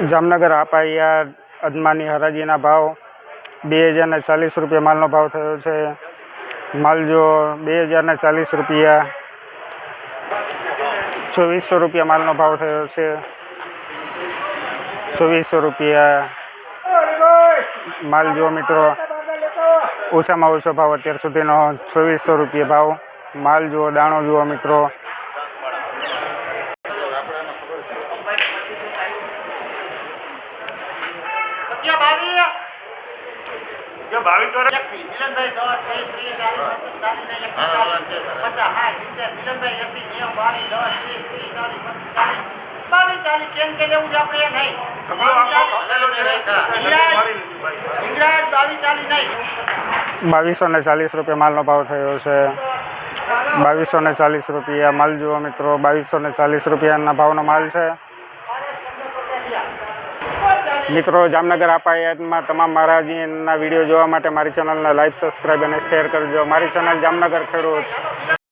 જામનગર આપાયા અદમાની હરાજીના ભાવ 2040 રૂપિયા માલનો ભાવ થયો છે। માલ જો 2040 રૂપિયા, 2400 રૂપિયા માલનો ભાવ થયો છે। 2400 રૂપિયા માલ જો મિત્રો, ઓછામાં ઓછો ભાવ અત્યાર સુધીનો 2400 રૂપિયા ભાવ માલ જુઓ। દાણો જુઓ મિત્રો, ₹2240 માલનો ભાવ થયો છે। 2240 રૂપિયા માલ જુઓ મિત્રો, 2240 રૂપિયાના ભાવનો માલ છે મિત્રો। જામનગર આપાયાતમાં તમામ હરાજીના વિડીયો જોવા માટે મારી ચેનલને લાઈક, સબસ્ક્રાઈબ અને શેર કરજો। મારી ચેનલ જામનગર ખેડૂત।